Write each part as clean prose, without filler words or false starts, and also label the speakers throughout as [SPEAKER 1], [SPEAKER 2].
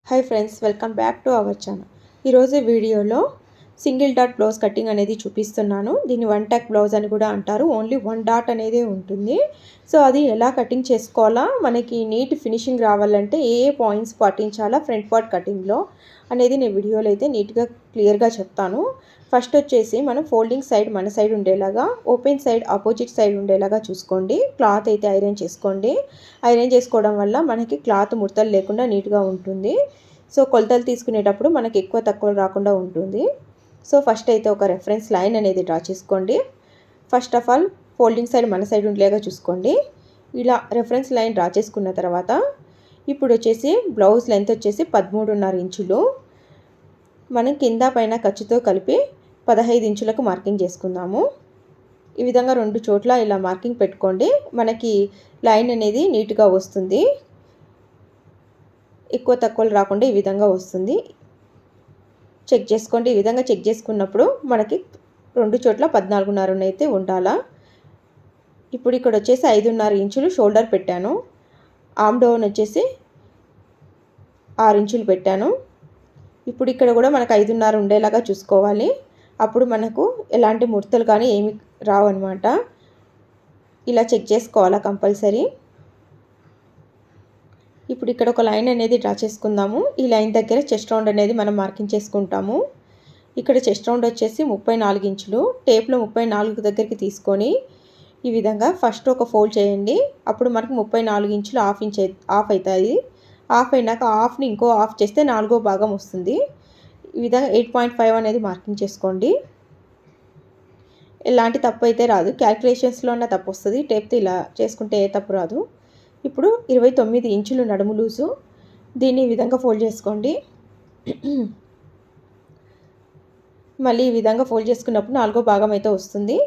[SPEAKER 1] Hi friends, welcome back to our channel. ఈరోజు వీడియోలో single dot blouse cutting అనేది చూపిస్తున్నాను. దీన్ని వన్ టక్ బ్లౌజ్ అని కూడా అంటారు. ఓన్లీ వన్ డాట్ అనేది ఉంటుంది. సో అది ఎలా కటింగ్ చేసుకోవాలా, మనకి నీట్ ఫినిషింగ్ రావాలంటే ఏ పాయింట్స్ పాటించాలా ఫ్రంట్ పార్ట్ కటింగ్లో అనేది నేను వీడియోలో అయితే నీట్గా క్లియర్గా చెప్తాను. ఫస్ట్ వచ్చేసి మనం ఫోల్డింగ్ సైడ్ మన సైడ్ ఉండేలాగా, ఓపెన్ సైడ్ ఆపోజిట్ సైడ్ ఉండేలాగా చూసుకోండి. క్లాత్ అయితే ఐరన్ చేసుకోండి. ఐరన్ చేసుకోవడం వల్ల మనకి క్లాత్ ముడతలు లేకుండా నీట్గా ఉంటుంది. సో కొలతలు తీసుకునేటప్పుడు మనకి ఎక్కువ తక్కువ రాకుండా ఉంటుంది. సో ఫస్ట్ అయితే ఒక రెఫరెన్స్ లైన్ అనేది డ్రా చేసుకోండి. First of all folding side మన సైడ్ ఉండేలాగా చూసుకోండి. ఇలా రెఫరెన్స్ లైన్ డ్రా చేసుకున్న తర్వాత ఇప్పుడు వచ్చేసి బ్లౌజ్ లెంత్ వచ్చేసి 13.5 ఇంచులు. మనం కింద పైన ఖర్చుతో కలిపి 15 ఇంచులకు మార్కింగ్ చేసుకుందాము. ఈ విధంగా రెండు చోట్ల ఇలా మార్కింగ్ పెట్టుకోండి. మనకి లైన్ అనేది నీట్గా వస్తుంది. ఎక్కువ తక్కువలు రాకుండా ఈ విధంగా వస్తుంది. చెక్ చేసుకోండి. ఈ విధంగా చెక్ చేసుకున్నప్పుడు మనకి రెండు చోట్ల 14.5 అయితే ఉండాలా. ఇప్పుడు ఇక్కడ వచ్చేసి 5.5 ఇంచులు షోల్డర్ పెట్టాను. ఆర్మ్ డౌన్ వచ్చేసి 6 ఇంచులు పెట్టాను. ఇప్పుడు ఇక్కడ కూడా మనకు 5.5 ఉండేలాగా చూసుకోవాలి. అప్పుడు మనకు ఎలాంటి ముడతలు కానీ ఏమి రావన్నమాట. ఇలా చెక్ చేసుకోవాలా కంపల్సరీ. ఇప్పుడు ఇక్కడ ఒక లైన్ అనేది డ్రా చేసుకుందాము. ఈ లైన్ దగ్గర చెస్ట్ రౌండ్ అనేది మనం మార్కింగ్ చేసుకుంటాము. ఇక్కడ చెస్ట్ రౌండ్ వచ్చేసి 34 ఇంచులు. టేప్లో 34 దగ్గరికి తీసుకొని ఈ విధంగా ఫస్ట్ ఒక ఫోల్డ్ చేయండి. అప్పుడు మనకు 34 ఇంచులు హాఫ్ అవుతాయి. హాఫ్ అయినాక హాఫ్ని ఇంకో హాఫ్ చేస్తే 4వ భాగం వస్తుంది. ఈ విధంగా 8.5 అనేది మార్కింగ్ చేసుకోండి. ఎలాంటి తప్పు అయితే రాదు. క్యాల్కులేషన్స్లో ఉన్న తప్పు వస్తుంది. టేప్తో ఇలా చేసుకుంటే ఏ తప్పు రాదు. ఇప్పుడు 29 ఇంచులు నడుము లూజు. దీన్ని ఈ విధంగా ఫోల్డ్ చేసుకోండి. మళ్ళీ ఈ విధంగా ఫోల్డ్ చేసుకున్నప్పుడు 4వ భాగం అయితే వస్తుంది.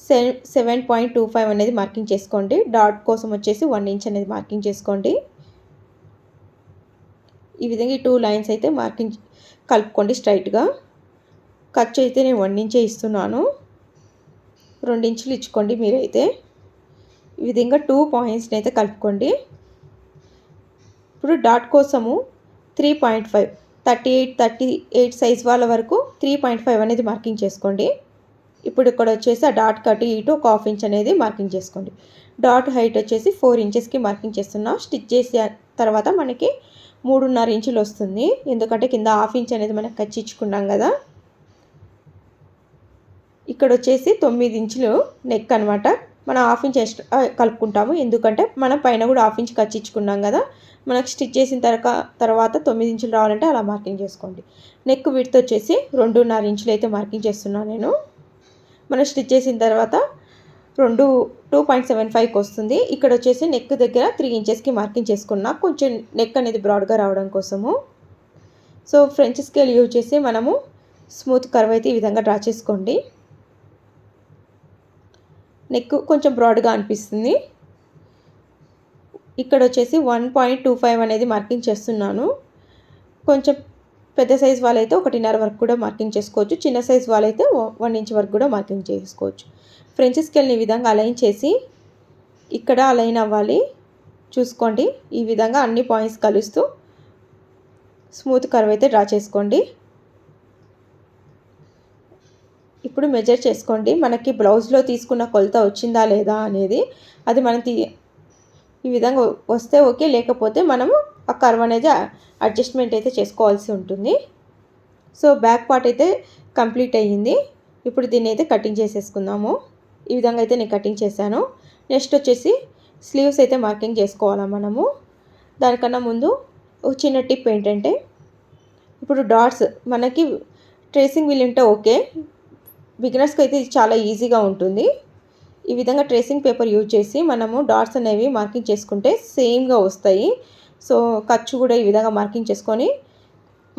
[SPEAKER 1] 7.25 అనేది మార్కింగ్ చేసుకోండి. డాట్ కోసం వచ్చేసి 1 ఇంచ్ అనేది మార్కింగ్ చేసుకోండి. ఈ విధంగా ఈ 2 లైన్స్ అయితే మార్కింగ్ కలుపుకోండి స్ట్రైట్గా. ఖర్చు అయితే నేను 1 ఇంచే ఇస్తున్నాను. 2 ఇంచులు ఇచ్చుకోండి మీరైతే. ఈ విధంగా 2 పాయింట్స్ని అయితే కలుపుకోండి. ఇప్పుడు డాట్ కోసము 3.5 38 సైజ్ వాళ్ళ వరకు 3.5 అనేది మార్కింగ్ చేసుకోండి. ఇప్పుడు ఇక్కడ వచ్చేసి ఆ డాట్ కట్ ఇటు ఒక హాఫ్ ఇంచ్ అనేది మార్కింగ్ చేసుకోండి. డాట్ హైట్ వచ్చేసి 4 ఇంచెస్కి మార్కింగ్ చేస్తున్నా. స్టిచ్ చేసే తర్వాత మనకి 3.5 ఇంచులు వస్తుంది. ఎందుకంటే కింద హాఫ్ ఇంచ్ అనేది మనకి ఖర్చిచ్చుకున్నాం కదా. ఇక్కడ వచ్చేసి 9 ఇంచులు నెక్ అనమాట. మనం హాఫ్ ఇంచ్ ఎక్స్ట్రా కలుపుకుంటాము. ఎందుకంటే మనం పైన కూడా హాఫ్ ఇంచ్ ఖర్చిచ్చుకున్నాం కదా. మనకు స్టిచ్ చేసిన తర్వాత 9 ఇంచులు రావాలంటే అలా మార్కింగ్ చేసుకోండి. నెక్ విడ్త్ వచ్చేసి 2.5 ఇంచులు అయితే మార్కింగ్ చేస్తున్నాను నేను. మనం స్టిచ్ చేసిన తర్వాత 2.75కి వస్తుంది. ఇక్కడ వచ్చేసి నెక్ దగ్గర 3 ఇంచెస్కి మార్కింగ్ చేసుకున్నా, కొంచెం నెక్ అనేది బ్రాడ్గా రావడం కోసము. సో ఫ్రెంచ్ స్కేల్ యూజ్ చేసి మనము స్మూత్ కర్వ్ అయితే ఈ విధంగా డ్రా చేసుకోండి. నెక్ కొంచెం బ్రాడ్గా అనిపిస్తుంది. ఇక్కడ వచ్చేసి 1.25 అనేది మార్కింగ్ చేస్తున్నాను. కొంచెం పెద్ద సైజ్ వాళ్ళైతే 1.5 వరకు కూడా మార్కింగ్ చేసుకోవచ్చు. చిన్న సైజ్ వాళ్ళైతే 1 ఇంచ్ వరకు కూడా మార్కింగ్ చేసుకోవచ్చు. ఫ్రెంచ్ స్కేల్ని ఈ విధంగా అలైన్ చేసి ఇక్కడ అలైన్ అవ్వాలి చూసుకోండి. ఈ విధంగా అన్ని పాయింట్స్ కలుస్తూ స్మూత్ కర్వ్ అయితే డ్రా చేసుకోండి. ఇప్పుడు మెజర్ చేసుకోండి. మనకి బ్లౌజ్లో తీసుకున్న కొలత వచ్చిందా లేదా అనేది. అది మనం ఈ విధంగా వస్తే ఓకే, లేకపోతే మనము ఆ కర్వ్ అనేది అడ్జస్ట్మెంట్ అయితే చేసుకోవాల్సి ఉంటుంది. సో బ్యాక్ పార్ట్ అయితే కంప్లీట్ అయ్యింది. ఇప్పుడు దీన్ని అయితే కటింగ్ చేసేసుకుందాము. ఈ విధంగా అయితే నేను కటింగ్ చేశాను. నెక్స్ట్ వచ్చేసి స్లీవ్స్ అయితే మార్కింగ్ చేసుకోవాలా మనము. దానికన్నా ముందు ఒక చిన్న టిప్ ఏంటంటే, ఇప్పుడు డాట్స్ మనకి ట్రేసింగ్ వీల్ ఉంటే ఓకే, బిగినర్స్కి అయితే ఇది చాలా ఈజీగా ఉంటుంది. ఈ విధంగా ట్రేసింగ్ పేపర్ యూజ్ చేసి మనము డాట్స్ అనేవి మార్కింగ్ చేసుకుంటే సేమ్గా వస్తాయి. సో ఖర్చు కూడా ఈ విధంగా మార్కింగ్ చేసుకొని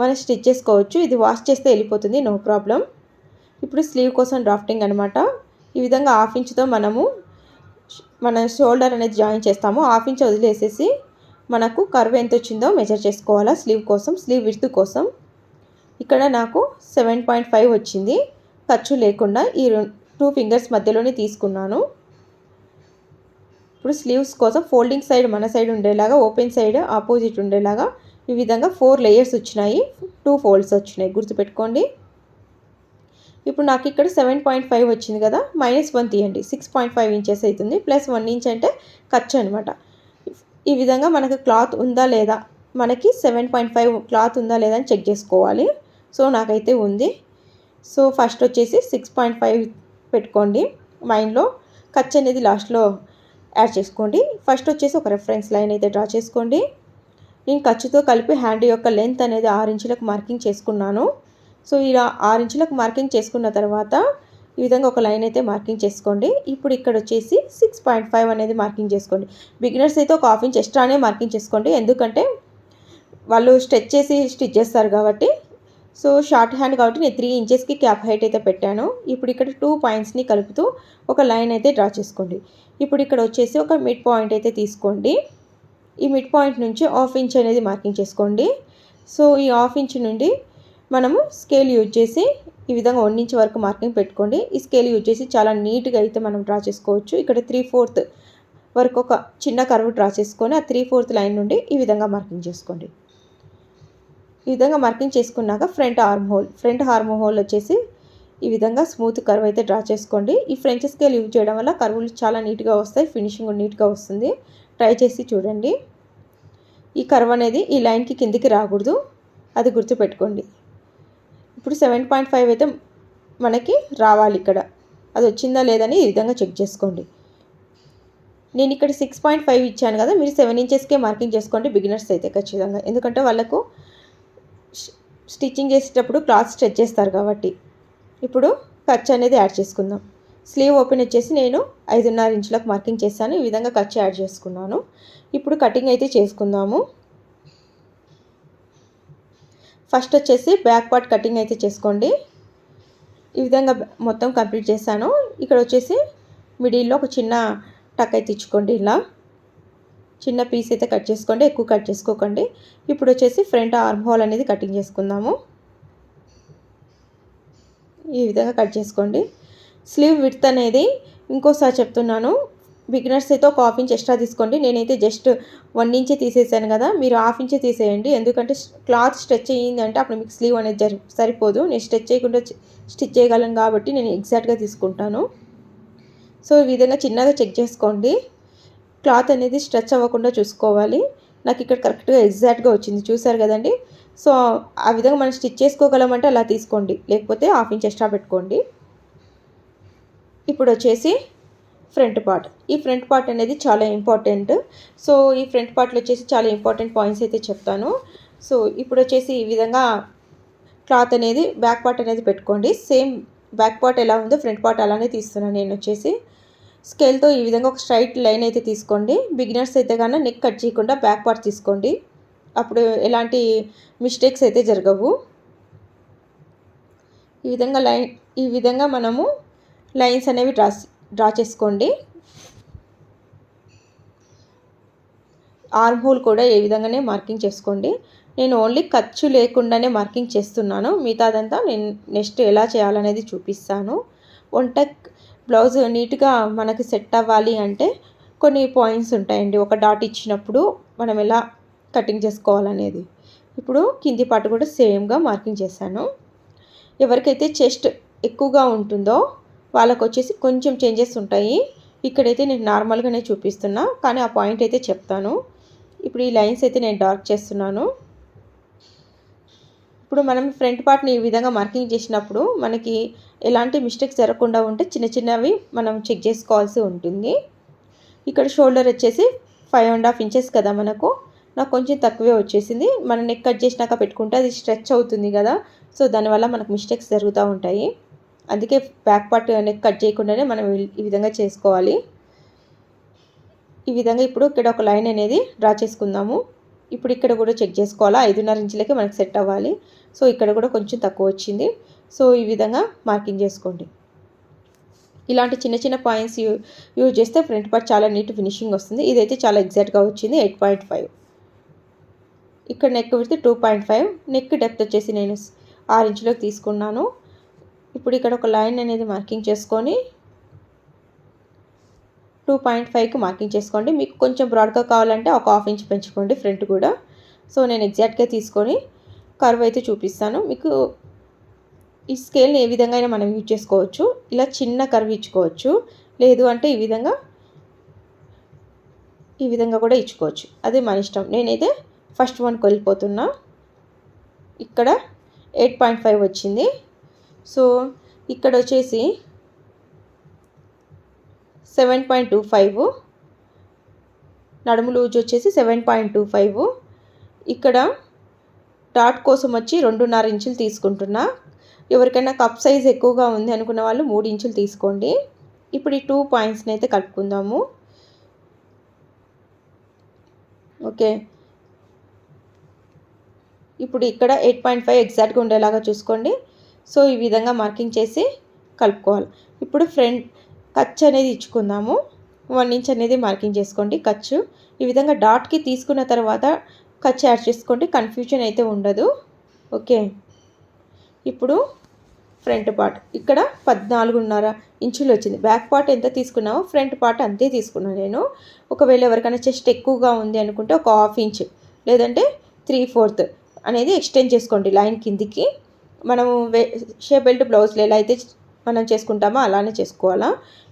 [SPEAKER 1] మనం స్టిచ్ చేసుకోవచ్చు. ఇది వాష్ చేస్తే వెళ్ళిపోతుంది, నో ప్రాబ్లం. ఇప్పుడు స్లీవ్ కోసం డ్రాఫ్టింగ్ అనమాట. ఈ విధంగా హాఫ్ ఇంచ్తో మనము మన షోల్డర్ అనేది జాయిన్ చేస్తాము. హాఫ్ ఇంచ్ వదిలేసేసి మనకు కర్వ్ ఎంత వచ్చిందో మెజర్ చేసుకోవాలా స్లీవ్ కోసం, స్లీవ్ విడ్త్ కోసం. ఇక్కడ నాకు 7.5 వచ్చింది. ఖర్చు లేకుండా ఈ 2 ఫింగర్స్ మధ్యలోనే తీసుకున్నాను. ఇప్పుడు స్లీవ్స్ కోసం ఫోల్డింగ్ సైడ్ మన సైడ్ ఉండేలాగా, ఓపెన్ సైడ్ ఆపోజిట్ ఉండేలాగా ఈ విధంగా 4 లేయర్స్ వచ్చినాయి, 2 ఫోల్డ్స్ వచ్చినాయి, గుర్తుపెట్టుకోండి. ఇప్పుడు నాకు ఇక్కడ 7.5 వచ్చింది కదా, -1 తీయండి, 6.5 ఇంచెస్ అవుతుంది. +1 ఇంచ్ అంటే ఖర్చు అనమాట. ఈ విధంగా మనకు క్లాత్ ఉందా లేదా, మనకి 7.5 క్లాత్ ఉందా లేదా అని చెక్ చేసుకోవాలి. సో నాకైతే ఉంది. సో ఫస్ట్ వచ్చేసి 6.5 పెట్టుకోండి మైండ్లో. ఖర్చు అనేది లాస్ట్లో యాడ్ చేసుకోండి. ఫస్ట్ వచ్చేసి ఒక రెఫరెన్స్ లైన్ అయితే డ్రా చేసుకోండి. నేను ఖర్చుతో కలిపి హ్యాండ్ యొక్క లెంత్ అనేది 6 ఇంచులకు మార్కింగ్ చేసుకున్నాను. సో ఇలా 6 ఇంచులకు మార్కింగ్ చేసుకున్న తర్వాత ఈ విధంగా ఒక లైన్ అయితే మార్కింగ్ చేసుకోండి. ఇప్పుడు ఇక్కడ వచ్చేసి 6.5 అనేది మార్కింగ్ చేసుకోండి. బిగినర్స్ అయితే ఒక ½ ఇంచ్ ఎక్స్ట్రానే మార్కింగ్ చేసుకోండి, ఎందుకంటే వాళ్ళు స్టిచ్ చేస్తారు కాబట్టి. సో షార్ట్ హ్యాండ్ కాబట్టి నేను 3 ఇంచెస్కి క్యాప్ హైట్ అయితే పెట్టాను. ఇప్పుడు ఇక్కడ 2 పాయింట్స్ని కలుపుతూ ఒక లైన్ అయితే డ్రా చేసుకోండి. ఇప్పుడు ఇక్కడ వచ్చేసి ఒక మిడ్ పాయింట్ అయితే తీసుకోండి. ఈ మిడ్ పాయింట్ నుంచి ½ ఇంచ్ అనేది మార్కింగ్ చేసుకోండి. సో ఈ ½ ఇంచ్ నుండి మనము స్కేల్ యూజ్ చేసి ఈ విధంగా 1 ఇంచ్ వరకు మార్కింగ్ పెట్టుకోండి. ఈ స్కేల్ యూజ్ చేసి చాలా నీట్గా అయితే మనం డ్రా చేసుకోవచ్చు. ఇక్కడ 3/4 వరకు ఒక చిన్న కర్వ్ డ్రా చేసుకొని ఆ 3/4 లైన్ నుండి ఈ విధంగా మార్కింగ్ చేసుకోండి. ఈ విధంగా మార్కింగ్ చేసుకున్నాక ఫ్రంట్ ఆర్మ్ హోల్ వచ్చేసి ఈ విధంగా స్మూత్ కర్వ్ అయితే డ్రా చేసుకోండి. ఈ ఫ్రెంచ్ స్కేల్ యూజ్ చేయడం వల్ల కర్వ్లు చాలా నీట్గా వస్తాయి, ఫినిషింగ్ నీట్గా వస్తుంది. ట్రై చేసి చూడండి. ఈ కర్వ్ అనేది ఈ లైన్కి కిందికి రాకూడదు, అది గుర్తుపెట్టుకోండి. ఇప్పుడు 7.5 అయితే మనకి రావాలి, ఇక్కడ అది వచ్చిందా లేదని ఈ విధంగా చెక్ చేసుకోండి. నేను ఇక్కడ 6.5 ఇచ్చాను కదా, మీరు 7 ఇంచెస్కే మార్కింగ్ చేసుకోండి బిగినర్స్ అయితే ఖచ్చితంగా, ఎందుకంటే వాళ్ళకు స్టిచ్చింగ్ చేసేటప్పుడు క్లాత్ స్ట్రెచ్ చేస్తారు కాబట్టి. ఇప్పుడు ఖర్చు అనేది యాడ్ చేసుకుందాం. స్లీవ్ ఓపెన్ వచ్చేసి నేను 5.5 ఇంచులకు మార్కింగ్ చేశాను. ఈ విధంగా ఖర్చు యాడ్ చేసుకున్నాను. ఇప్పుడు కటింగ్ అయితే చేసుకుందాము. ఫస్ట్ వచ్చేసి బ్యాక్ పార్ట్ కటింగ్ అయితే చేసుకోండి. ఈ విధంగా మొత్తం కంప్లీట్ చేశాను. ఇక్కడ వచ్చేసి మిడిల్లో ఒక చిన్న టక్ అయితే ఇచ్చుకోండి, ఇలా చిన్న పీస్ అయితే కట్ చేసుకోండి, ఎక్కువ కట్ చేసుకోకండి. ఇప్పుడు వచ్చేసి ఫ్రంట్ ఆర్మ్ హోల్ అనేది కటింగ్ చేసుకుందాము. ఈ విధంగా కట్ చేసుకోండి. స్లీవ్ విడ్త్ అనేది ఇంకోసారి చెప్తున్నాను, బిగినర్స్ అయితే ఒక ½ ఇంచ్ ఎక్స్ట్రా తీసుకోండి. నేనైతే జస్ట్ 1 ఇంచే తీసేసాను కదా, మీరు ½ ఇంచే తీసేయండి, ఎందుకంటే క్లాత్ స్ట్రెచ్ అయ్యింది అంటే అప్పుడు మీకు స్లీవ్ అనేది సరిపోదు. నేను స్ట్రెచ్ చేయకుండా స్టిచ్ చేయగలను కాబట్టి నేను ఎగ్జాక్ట్గా తీసుకుంటాను. సో ఈ విధంగా చిన్నగా చెక్ చేసుకోండి. క్లాత్ అనేది స్ట్రెచ్ అవ్వకుండా చూసుకోవాలి. నాకు ఇక్కడ కరెక్ట్గా ఎగ్జాక్ట్గా వచ్చింది, చూసారు కదండి. సో ఆ విధంగా మనం స్టిచ్ చేసుకోగలమంటే అలా తీసుకోండి, లేకపోతే ½ ఇంచ్ ఎక్స్ట్రా పెట్టుకోండి. ఇప్పుడు వచ్చేసి ఫ్రంట్ పార్ట్. ఈ ఫ్రంట్ పార్ట్ అనేది చాలా ఇంపార్టెంట్. సో ఈ ఫ్రంట్ పార్ట్లో వచ్చేసి చాలా ఇంపార్టెంట్ పాయింట్స్ అయితే చెప్తాను. సో ఇప్పుడు వచ్చేసి ఈ విధంగా క్లాత్ అనేది బ్యాక్ పార్ట్ అనేది పెట్టుకోండి. సేమ్ బ్యాక్ పార్ట్ ఎలా ఉందో ఫ్రంట్ పార్ట్ అలానే తీస్తున్నాను. నేను వచ్చేసి స్కేల్తో ఈ విధంగా ఒక స్ట్రైట్ లైన్ అయితే తీసుకోండి. బిగినర్స్ అయితే కన్నా నెక్ కట్ చేయకుండా బ్యాక్ పార్ట్ తీసుకోండి, అప్పుడు ఎలాంటి మిస్టేక్స్ అయితే జరగవు. ఈ విధంగా మనము లైన్స్ అనేవి డ్రా చేసుకోండి. ఆర్మ్ హోల్ కూడా ఏ విధంగానే మార్కింగ్ చేసుకోండి. నేను ఓన్లీ ఖర్చు లేకుండానే మార్కింగ్ చేస్తున్నాను, మిగతాదంతా నేను నెక్స్ట్ ఎలా చేయాలనేది చూపిస్తాను. బ్లౌజ్ నీట్గా మనకి సెట్ అవ్వాలి అంటే కొన్ని పాయింట్స్ ఉంటాయండి. ఒక డాట్ ఇచ్చినప్పుడు మనం ఎలా కటింగ్ చేసుకోవాలనేది. ఇప్పుడు కింది పార్ట్ కూడా సేమ్గా మార్కింగ్ చేశాను. ఎవరికైతే చెస్ట్ ఎక్కువగా ఉంటుందో వాళ్ళకు వచ్చేసి కొంచెం చేంజెస్ ఉంటాయి. ఇక్కడైతే నేను నార్మల్గానే చూపిస్తున్నా, కానీ ఆ పాయింట్ అయితే చెప్తాను. ఇప్పుడు ఈ లైన్స్ అయితే నేను డార్క్ చేస్తున్నాను. ఇప్పుడు మనం ఫ్రంట్ పార్ట్ని ఈ విధంగా మార్కింగ్ చేసినప్పుడు మనకి ఎలాంటి మిస్టేక్స్ జరగకుండా ఉంటే చిన్న చిన్నవి మనం చెక్ చేసుకోవాల్సి ఉంటుంది. ఇక్కడ షోల్డర్ వచ్చేసి 5.5 ఇంచెస్ కదా మనకు, నాకు కొంచెం తక్కువే వచ్చేసింది. మనం నెక్ కట్ చేసినాక పెట్టుకుంటే అది స్ట్రెచ్ అవుతుంది కదా, సో దానివల్ల మనకు మిస్టేక్స్ జరుగుతూ ఉంటాయి. అందుకే బ్యాక్ పార్ట్ నెక్ కట్ చేయకుండానే మనం ఈ విధంగా చేసుకోవాలి. ఈ విధంగా ఇప్పుడు ఇక్కడ ఒక లైన్ అనేది డ్రా చేసుకుందాము. ఇప్పుడు ఇక్కడ కూడా చెక్ చేసుకోవాలా, 5.5 ఇంచులకే మనకు సెట్ అవ్వాలి. సో ఇక్కడ కూడా కొంచెం తక్కువ వచ్చింది. సో ఈ విధంగా మార్కింగ్ చేసుకోండి. ఇలాంటి చిన్న చిన్న పాయింట్స్ యూజ్ చేస్తే ఫ్రంట్ పార్ట్ చాలా నీట్ ఫినిషింగ్ వస్తుంది. ఇదైతే చాలా ఎగ్జాక్ట్గా వచ్చింది, 8.5. ఇక్కడ నెక్ విడ్త్ 2.5, నెక్ డెప్త్ వచ్చేసి నేను 6 ఇంచులకు తీసుకున్నాను. ఇప్పుడు ఇక్కడ ఒక లైన్ అనేది మార్కింగ్ చేసుకొని 2.5కి మార్కింగ్ చేసుకోండి. మీకు కొంచెం బ్రాడ్గా కావాలంటే ఒక ½ ఇంచ్ పెంచుకోండి ఫ్రంట్ కూడా. సో నేను ఎగ్జాక్ట్గా తీసుకొని కర్వ్ అయితే చూపిస్తాను మీకు. ఈ స్కేల్ని ఏ విధంగా అయినా మనం యూజ్ చేసుకోవచ్చు. ఇలా చిన్న కర్వ్ ఇచ్చుకోవచ్చు, లేదు అంటే ఈ విధంగా కూడా ఇచ్చుకోవచ్చు, అది మన ఇష్టం. నేనైతే ఫస్ట్ వన్కి వెళ్ళిపోతున్నా. ఇక్కడ 8.5 వచ్చింది. సో ఇక్కడ వచ్చేసి 7.25, నడుము లూజ్ వచ్చేసి 7.25. ఇక్కడ డాట్ కోసం వచ్చి 2.5 ఇంచులు తీసుకుంటున్నా. ఎవరికైనా కప్ సైజ్ ఎక్కువగా ఉంది అనుకున్న వాళ్ళు 3 ఇంచులు తీసుకోండి. ఇప్పుడు ఈ 2 పాయింట్స్ని అయితే కలుపుకుందాము. ఓకే, ఇప్పుడు ఇక్కడ 8.5 ఎగ్జాక్ట్గా ఉండేలాగా చూసుకోండి. సో ఈ విధంగా మార్కింగ్ చేసి కలుపుకోవాలి. ఇప్పుడు ఫ్రంట్ ఖర్చు అనేది ఇచ్చుకుందాము. 1 ఇంచ్ అనేది మార్కింగ్ చేసుకోండి ఖర్చు. ఈ విధంగా డాట్కి తీసుకున్న తర్వాత ఖర్చు యాడ్ చేసుకోండి, కన్ఫ్యూజన్ అయితే ఉండదు. ఓకే, ఇప్పుడు ఫ్రంట్ పార్ట్ ఇక్కడ 14.5 ఇంచులు వచ్చింది. బ్యాక్ పార్ట్ ఎంత తీసుకున్నామో ఫ్రంట్ పార్ట్ అంతే తీసుకున్నాను నేను. ఒకవేళ ఎవరికైనా చెస్ట్ ఎక్కువగా ఉంది అనుకుంటే ఒక 1/2 ఇంచ్ లేదంటే 3/4 అనేది ఎక్స్టెండ్ చేసుకోండి లైన్ కిందికి. మనము షేప్ బెల్ట్ బ్లౌజ్లో ఎలా అయితే మనం చేసుకుంటామో అలానే చేసుకోవాలా.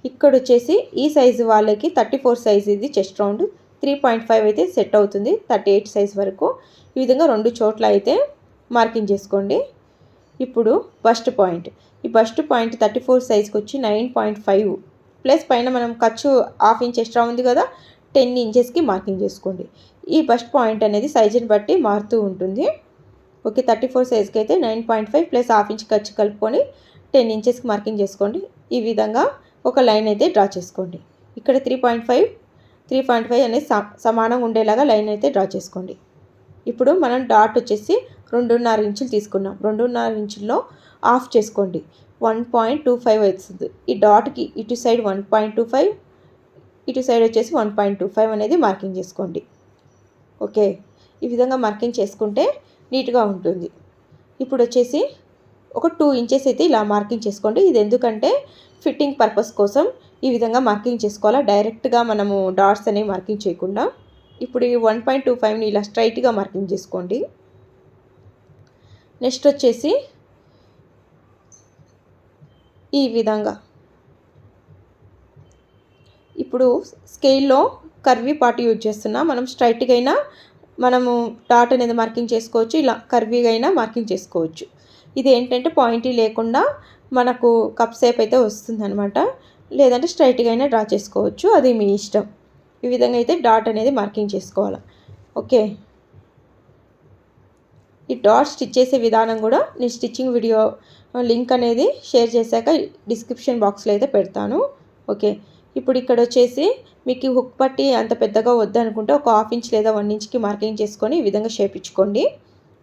[SPEAKER 1] ఇక్కడ వచ్చేసి ఈ సైజు వాళ్ళకి 34 సైజ్ ఇది చెస్ట్ రౌండ్, 3.5 అయితే సెట్ అవుతుంది 38 సైజ్ వరకు. ఈ విధంగా 2 చోట్ల అయితే మార్కింగ్ చేసుకోండి. ఇప్పుడు బస్ట్ పాయింట్, ఈ బస్ట్ పాయింట్ 34 సైజ్కి వచ్చి 9.5 ప్లస్ పైన మనం ఖర్చు 1/2 ఇంచ్ ఎక్స్ట్రా ఉంది కదా, 10 ఇంచెస్కి మార్కింగ్ చేసుకోండి. ఈ బస్ట్ పాయింట్ అనేది సైజుని బట్టి మారుతూ ఉంటుంది. ఓకే, 34 సైజ్కి అయితే 9.5 ప్లస్ 1/2 ఇంచ్ ఖర్చు కలుపుకొని 10 ఇంచెస్కి మార్కింగ్ చేసుకోండి. ఈ విధంగా ఒక లైన్ అయితే డ్రా చేసుకోండి. ఇక్కడ 3.5 అనేది సమానంగా ఉండేలాగా లైన్ అయితే డ్రా చేసుకోండి. ఇప్పుడు మనం డాట్ వచ్చేసి 2.5 ఇంచులు తీసుకున్నాం. 2.5 ఇంచుల్లో ఆఫ్ చేసుకోండి, 1.25 అవుతుంది. ఈ డాట్కి ఇటు సైడ్ 1.25, ఇటు సైడ్ వచ్చేసి 1.25 అనేది మార్కింగ్ చేసుకోండి. ఓకే, ఈ విధంగా మార్కింగ్ చేసుకుంటే నీట్గా ఉంటుంది. ఇప్పుడు వచ్చేసి ఒక 2 ఇంచెస్ అయితే ఇలా మార్కింగ్ చేసుకోండి. ఇది ఎందుకంటే ఫిట్టింగ్ పర్పస్ కోసం ఈ విధంగా మార్కింగ్ చేసుకోవాలా, డైరెక్ట్గా మనము డాట్స్ అనేవి మార్కింగ్ చేయకుండా. ఇప్పుడు ఈ 1.25ని ఇలా స్ట్రైట్గా మార్కింగ్ చేసుకోండి. నెక్స్ట్ వచ్చేసి ఈ విధంగా ఇప్పుడు స్కేల్లో కర్వీ పార్ట్ యూజ్ చేస్తున్నా. మనం స్ట్రైట్గా అయినా మనము డాట్ అనేది మార్కింగ్ చేసుకోవచ్చు, ఇలా కర్వీగా అయినా మార్కింగ్ చేసుకోవచ్చు. ఇది ఏంటంటే పాయింటీ లేకుండా మనకు కప్ షేప్ అయితే వస్తుంది అనమాట, లేదంటే స్ట్రైట్గా అయినా డ్రా చేసుకోవచ్చు, అది మీ ఇష్టం. ఈ విధంగా అయితే డాట్ అనేది మార్కింగ్ చేసుకోవాలి. ఓకే, ఈ డాట్ స్టిచ్ చేసే విధానం కూడా నేను స్టిచ్చింగ్ వీడియో లింక్ అనేది షేర్ చేశాక డిస్క్రిప్షన్ బాక్స్లో అయితే పెడతాను. ఓకే, ఇప్పుడు ఇక్కడ వచ్చేసి మీకు హుక్ పట్టి అంత పెద్దగా వద్దనుకుంటే ఒక 1/2 ఇంచ్ లేదా 1 ఇంచ్కి మార్కింగ్ చేసుకొని ఈ విధంగా షేప్ ఇచ్చుకోండి.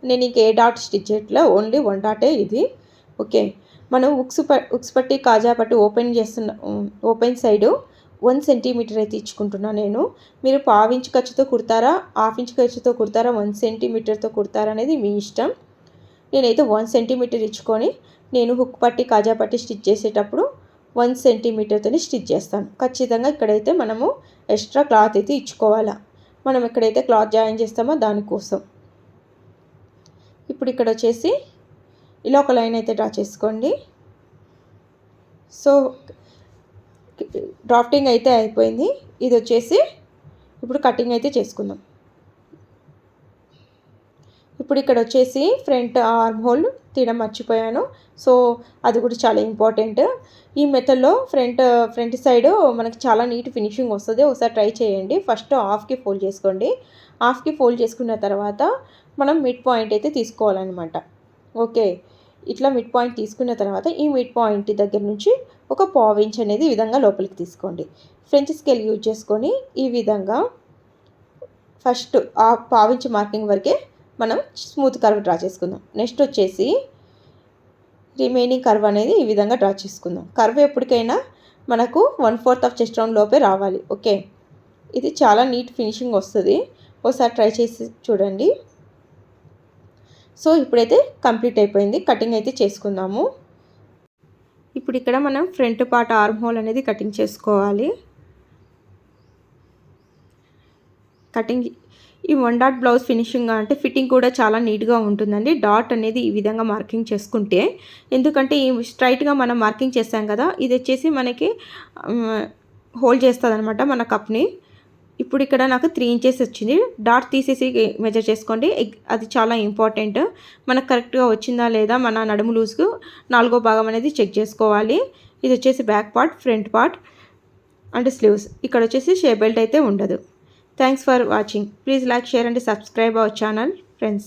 [SPEAKER 1] నేను ఇంక ఏ డాట్ స్టిచ్ చేయట్లా, ఓన్లీ 1 డాటే ఇది. ఓకే, మనం ఉక్స్ పట్టి కాజా పట్టి ఓపెన్ సైడు 1 సెంటీమీటర్ అయితే ఇచ్చుకుంటున్నాను నేను. మీరు 1/2 ఇంచ్ ఖర్చుతో కుడతారా, 1/2 ఇంచ్ ఖర్చుతో కుడతారా, 1 సెంటీమీటర్తో కుడతారా అనేది మీ ఇష్టం. నేనైతే 1 సెంటీమీటర్ ఇచ్చుకొని నేను హుక్ పట్టి కాజా పట్టి స్టిచ్ చేసేటప్పుడు 1 సెంటీమీటర్తోనే స్టిచ్ చేస్తాను. ఖచ్చితంగా ఇక్కడైతే మనము ఎక్స్ట్రా క్లాత్ అయితే ఇచ్చుకోవాలా, మనం ఎక్కడైతే క్లాత్ జాయిన్ చేస్తామో దానికోసం. ఇప్పుడు ఇక్కడ వచ్చేసి ఇలా ఒక లైన్ అయితే డ్రా చేసుకోండి. సో డ్రాఫ్టింగ్ అయితే అయిపోయింది. ఇది వచ్చేసి ఇప్పుడు కటింగ్ అయితే చేసుకుందాం. ఇప్పుడు ఇక్కడ వచ్చేసి ఫ్రంట్ ఆర్మ్ హోల్ తీయడం మర్చిపోయాను, సో అది కూడా చాలా ఇంపార్టెంట్. ఈ మెథడ్లో ఫ్రంట్ సైడ్ మనకి చాలా నీట్ ఫినిషింగ్ వస్తుంది, ఒకసారి ట్రై చేయండి. ఫస్ట్ హాఫ్కి ఫోల్డ్ చేసుకోండి. హాఫ్కి ఫోల్డ్ చేసుకున్న తర్వాత మనం మిడ్ పాయింట్ అయితే తీసుకోవాలన్నమాట. ఓకే, ఇట్లా మిడ్ పాయింట్ తీసుకున్న తర్వాత ఈ మిడ్ పాయింట్ దగ్గర నుంచి ఒక 1/2 ఇంచ్ అనేది ఈ విధంగా లోపలికి తీసుకోండి. ఫ్రెంచ్ స్కేల్ యూజ్ చేసుకొని ఈ విధంగా ఫస్ట్ 1/2 ఇంచ్ మార్కింగ్ వరకే మనం స్మూత్ కర్వ్ డ్రా చేసుకుందాం. నెక్స్ట్ వచ్చేసి రిమైనింగ్ కర్వ్ అనేది ఈ విధంగా డ్రా చేసుకుందాం. కర్వ్ ఎప్పటికైనా మనకు 1/4 ఆఫ్ చెస్ట్ రౌండ్ లోపే రావాలి. ఓకే, ఇది చాలా నీట్ ఫినిషింగ్ వస్తుంది, ఒకసారి ట్రై చేసి చూడండి. సో ఇప్పుడైతే కంప్లీట్ అయిపోయింది, కటింగ్ అయితే చేసుకుందాము. ఇప్పుడు ఇక్కడ మనం ఫ్రంట్ పార్ట్ ఆర్మ్ హోల్ అనేది కటింగ్ చేసుకోవాలి. కటింగ్ ఈ 1 డాట్ బ్లౌజ్ ఫినిషింగ్ అంటే ఫిట్టింగ్ కూడా చాలా నీట్గా ఉంటుందండి. డాట్ అనేది ఈ విధంగా మార్కింగ్ చేసుకుంటే, ఎందుకంటే ఈ స్ట్రైట్గా మనం మార్కింగ్ చేస్తాం కదా, ఇది వచ్చేసి మనకి హోల్డ్ చేస్తుంది అనమాట మన కప్ని. ఇప్పుడు ఇక్కడ నాకు 3 ఇంచెస్ వచ్చింది. డాట్ తీసేసి మెజర్ చేసుకోండి, అది చాలా ఇంపార్టెంట్. మనకు కరెక్ట్గా వచ్చిందా లేదా మన నడుము లూజ్కు 4వ భాగం అనేది చెక్ చేసుకోవాలి. ఇది వచ్చేసి back part, front part and sleeves. ఇక్కడ వచ్చేసి షే బెల్ట్ అయితే ఉండదు. Thanks for watching. Please like, share and subscribe our channel, friends.